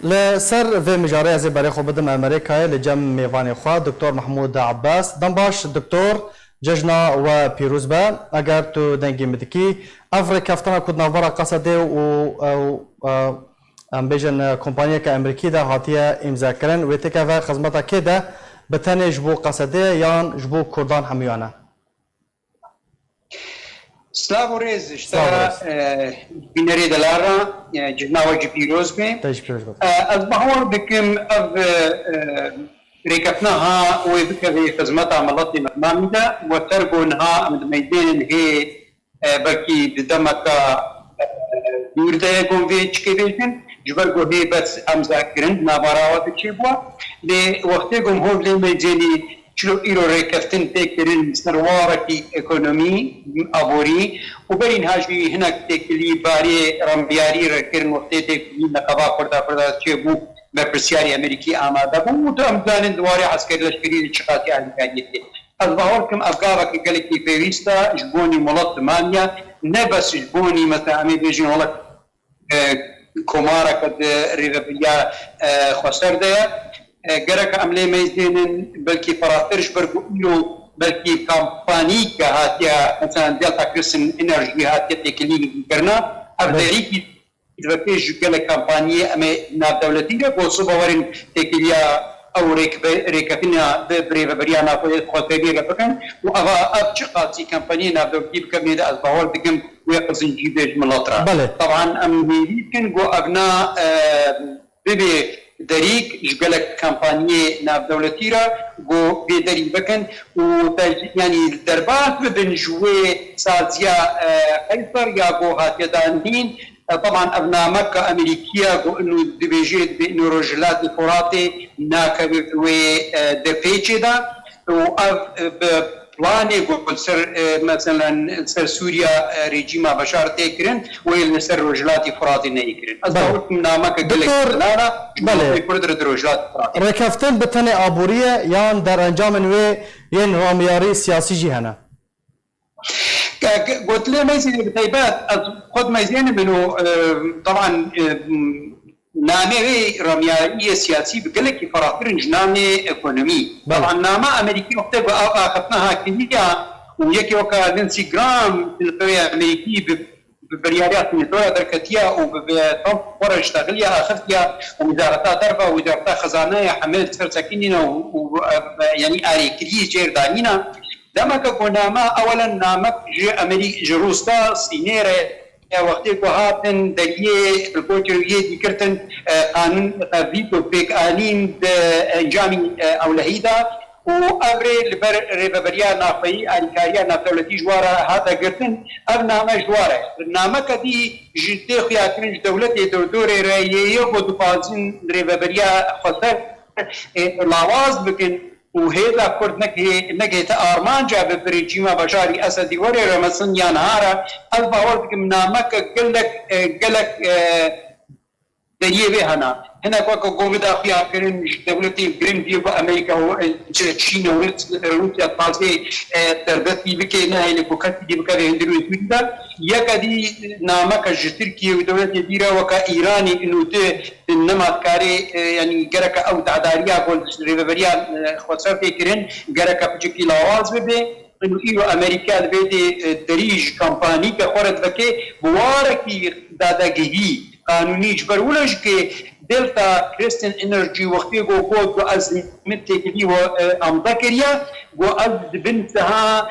لسر في مجاري از برای خوب بدم امریکای لجم میوانی خواه دکتر محمود عباس دم باش دکتر ججنا و پیروز با اگر تو دنگی مدکی افریقا کفتنا کد نوارا قصده و ام بیجن کمپانی که امریکی ده هاتیه امضا کرن و تکه و خدمتا که ده بتنه جبو قصده یا جبو کردان همیانه. سلام و ریز اشترا بینری دلارا جناوی پیروز بیم. از بحور بکم از ریکتناها و بکم خدمت عملات مهمه و تربونها من میدین هی بلکی دمکا یورده گویی چی بیشتن جبر گویی بس امضا کردن نبارات چی بود لی وقتی گم هم لی میدینی چلو ایرو ریکفتن تکرین سروارتی اکونومی آبوری و برین هاجی هنگ تکلی باری رمبیاری رکرن وقتی تکلی نقابا فردا چه بو برپرسیاری امریکی آماده بو متهم دانن دواری عسکری لشکری چقاتی آمریکایی از باور کم افکار که گلکی پیوسته جبونی ملت مانیا نه بس جبونی مثلا امی بیشین ولک کماره کد ریوبیا خسرده گرک عمله میزنن بلکی فراترش برگویو بلکی کمپانی که هاتیا مثلا دلتا کرسن انرژی هاتیا تکلیف کرنا افداری کی دفعش گل کمپانی اما نادولتی که بوسو باورن تکلیا او ریکفینا بریو بریانا کوی خاطری لبکن و اب چقاتی کمپانی نادولتی بکمید از باور دکم ويقصن جيبه ملاطرة طبعا امريكان جو ابناء ببي دريك جبلك كامبانيه ناف دولتيرا جو بيدري بكن و يعني الدربات ببن جوي سازيا قيصر يا جو هاتيدانين طبعا ابناء مكه امريكيه جو انه دبيجيت بانه رجلات الفراتي ناكب و دفيتشي دا و بلاني قول سر مثلا سر سوريا ريجيما بشار تكرن ويل سر رجلات فراتي نيكرن اصلا نامك دكتور بله رجلات فراتي ركفتن بتني ابوريه يان در انجام و ين رامياري سياسي جهنا قلت له ما يصير بطيبات خد ما يزين منه طبعا نامه رامياري سياسي بقلك فراترنج نامه ايكونومي طبعا نامه امريكي وقت اخذناها كنيا وياكي وكا نانسي جرام الامريكي ببريارات نتويا دركتيا وبترامب ورا اشتغليا اخذتيا وزارتها دربه وزارتها خزانه حملت فرسكينينا يعني اري كريس جير دانينا دمك كوناما اولا نامك جي امريكي جروستا سينيره وقتی که هاتن دلیه الکوچریه دیکرتن قانون ویتو پیک آلین انجامی اولهیدا و ابری لبر ریبریا نافعی آلیکاریا نافعلتی جوارا هاتا گرتن اب نامه جواره نامه کدی جدی خیاطرنج دولتی دور رایه و دوپازین ریبریا خسر لاواز بکن وهذا كرد نكهت أرمان جاب بريجيما بشاري أسدي وري رمسن ينهارا الباورد منامك قلك دريه بهنا هنا كوكو قومدا خيار كرين دولتي جرين ديو بأمريكا وشين وروسيا طازي تربتي بكي نهاي لكوكاتي دي بكا هندرو يتويدا يكادي نامك جتركي ودولتي ديرا وكا إيراني إنو نمات كاري يعني جركا أو تعداريا قول ريبريا خسرتي كرين جركا بجكي لاواز ببي إنه إيرو أمريكا البيدي دريج كامباني كخورت بكي بواركي دادا جهي قانوني جبر ولج كي دلتا كريستين انرجي وقتي جو كود از متكلي و امذكريا جو از بنتها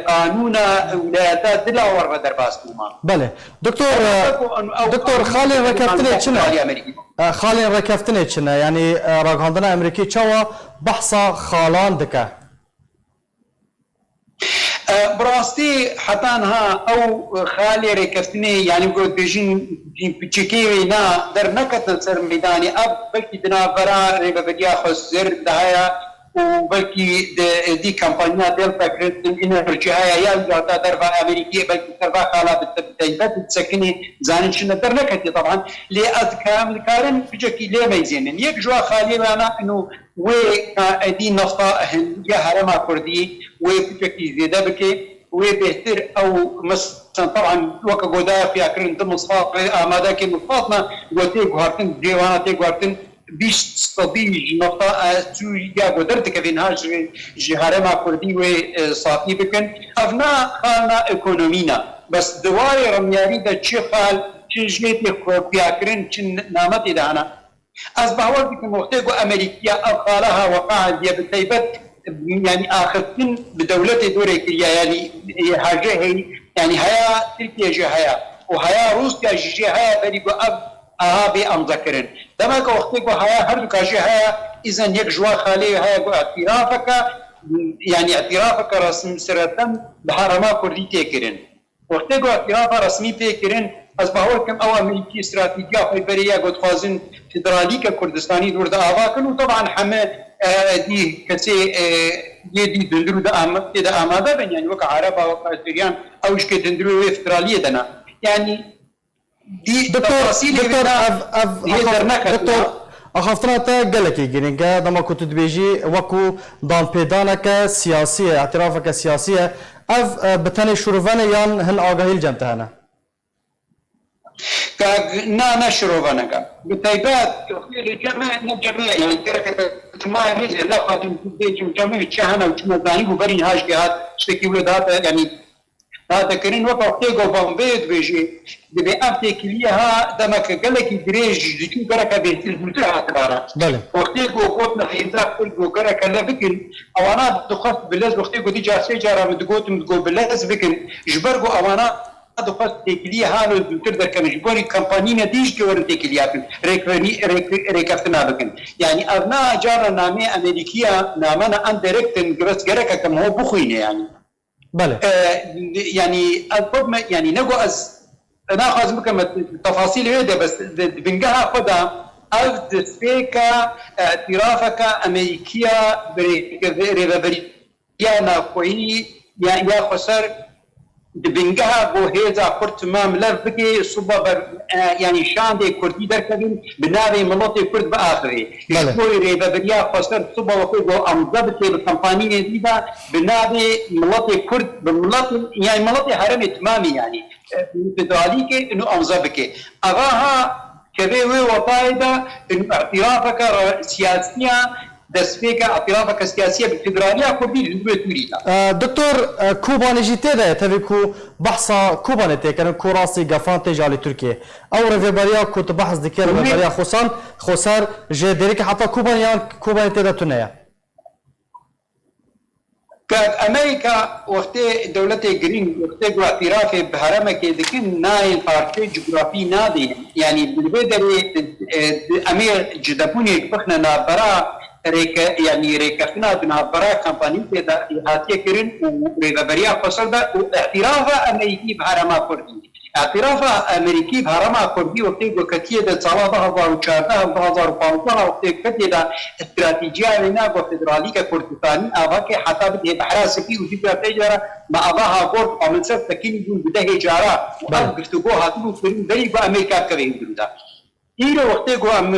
قانون ولايات دلاور بدرباس دوما بله دكتور خالد ركفتني شنو خالد ركفتني شنو يعني راغاندنا امريكي تشوا بحثا خالان دكا براستي حتى انها او خالي ركفتني يعني قلت بيجين بتشكي نا در نكت سر ميداني اب بلكي دنا برا ريبابيا خسر دهايا وبلكي دي كامبانيا دلتا كريستين انرجي هاي يا جاتا دربا امريكيه بلكي دربا خالا بالتبديلات تسكني زانن شنو در نكتي طبعا لي كامل كارن بجكي ليه ما يزينن يك جوا خالي معنا انه و دي نفطه يا هرم كردي و بجكي زياده بكي و بهتر او طبعا وكا قودا في اكرن دم صفات امادا كي مصفاتنا قوتي قهرتن ديواناتي قهرتن بیش صدی نقطه تو یا قدرت که این هاش جهاره ما کردی و صافی بکن افنا خالنا اکونومینا بس دوای رمیاری دا چه خال چه جیتی پیاکرین چه نامتی دانا از باور بکن مختگو امریکیا افخالها وقاعد یا بطیبت يعني آخرتين بدولة دوري كريا يعني حاجة هي يعني هيا تركيا جي هيا وهيا روسيا جي هيا بريقو أهابي أم ذكرن دمك وقتك هيا هردو كاجي هيا إذن يك جوا خالي هيا اعترافك يعني اعترافك رسم سرطان بحرما كردي تيكرن وقتك اعتراف رسمي تيكرن از باوركم او امريكي استراتيجيه في بريا قد خازن فدرالي كردستاني دور دا اواكن وطبعا حما دي كسي دي دندرو دا اماده بن يعني وك عرب او سوريان او ايش كدندرو فدراليه دنا يعني دي تفاصيل دكتور اخفتنا تا قالك يجينيكا دما كنت تبيجي وكو دان بيدانك سياسيه اعترافك سياسيه اف بتاني شروفانه يان هن اغاهي الجنتهنا نا نشروفانك بتايبات الجماعه يعني تركت ما هي لا قادم جماعه تشهنا وتمزاني وبرين هاش جهات شتكي ولادات يعني هذا كرين وقتيغو بامبيد بيجي دبي ابتي كليها دمك قالك دريج ديكو كركا بيت المنتهى تبارا وقتيغو قوتنا في انتاق كل كركا لا بكن او انا دخلت بلاز وقتيغو دي جاسي جارا مدقوت مدقو بلاز بكن جبرغو او انا دخلت تكليها هانو تقدر كمجبوري كامبانينا ديش كورتي كلياتن ريكفتنا بكن يعني ابناء جارا نامي امريكيه نامنا ان دايركت جرس كركا كم هو بخوينه يعني بله يعني الضبط يعني نقول انا خاز بكم التفاصيل هذه بس بنجها خدها أفد سبيكا اعترافك أمريكية بريبريانا كوي يا خسر بنجها بوهيزا كرت ما ملف بكي صبا يعني شان دي كردي دركبين بنابي ملطي كرد بآخره شوي ريبريا خسر صبا وكو أمضبتي بالكمبانية ديدا بنابي ملطي كرد بملطي يعني ملطي حرمي تمامي يعني بداليك إنه أمضبكي أغاها كبيوي وطايدة إنه اعترافك سياسية دسبيك اعترافك السياسيه بالفدراليه كردي اللي تريدها. دكتور كوبانيجيتي ده تبيكو بحثا كوبانيتي كان كوراسي غافانتي جالي تركيا او ريفيباريا كنت بحث ذكر ريفيباريا خسار جي ديريك حتى كوبانيتي ده تنيا. كان امريكا وقت دولة جرين وقت اعتراف بهرمك لكن ناين بارتي جغرافي نادي يعني بالبدري امير جدبوني بخنا نابرا يعني ريكفتنا بنابرا كامباني كده هاتيه كرين وريفابريا قصدا واعتراف امريكي بهرما كردي اعتراف امريكي بهرما كردي وقت وكتيه ده صوابها 2014 2015 وقت كتيه استراتيجيه لنا فدرالي كردستاني اواك حتى بده بحراسكي ودي تجاره مع اباها قرب او من سر تكين يقول بده هجاره وقفتو هاتو فرين دري امريكا كبير ده إيرو وقتي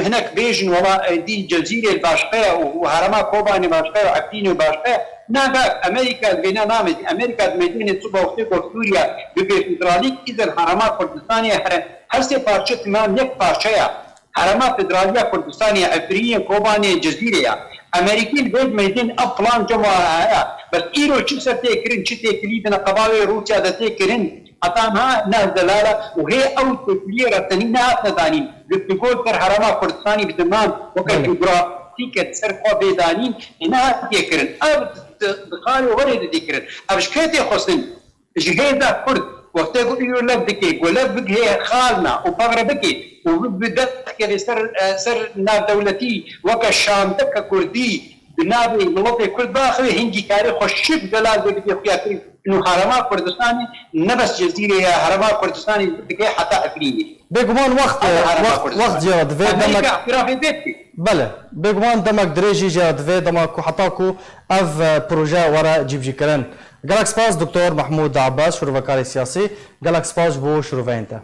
هناك بيجن ولا دي جزيرة الباشقة وهرما كوباني باشقة وعبتيني وباشقة ناقا أمريكا بينا نامد أمريكا مدينة صبا وقتي سوريا بفدراليك إذا الهرما كردستانية هرسي بارشة تمام يك بارشة هرما فدرالية كردستانية أفريقيا كوباني جزيرة أمريكي البيت مدينة أبلان جمعها بس إيرو شو سرتيكرين شو تيكليدنا قبائل روسيا دا تيكرين عطانها ناس دلالة وهي أو تكليرة تنينها ثدانين بتقول كر حرما كردستاني بتمام وكالجغرافي كتسرقوا بيدانين إنها تيكرن أو بخاري ورد تيكرن أبش كيتي خصن جهيدا كرد وقتاقو إيرو لف بكي ولف بك هي خالنا وبغر بكي وبدأت كذي سر ناب دولتي وكالشام تكا كردي بنابي ملطي كرد باخري هنجي كاري خشب دلال بكي خياتي انه هرما كردستاني نبس جزيره هرما كردستاني بكي حتى افريقيا بيجمان وقت جاد في دمك اعترافي بيتي بله بيجمان دمك دريجي جاد في دمك وحطاكو اف بروجا ورا جيبجي كرن جالاكس باس دكتور محمود عباس شروفكاري سياسي جالاكس باس بو شروفينتا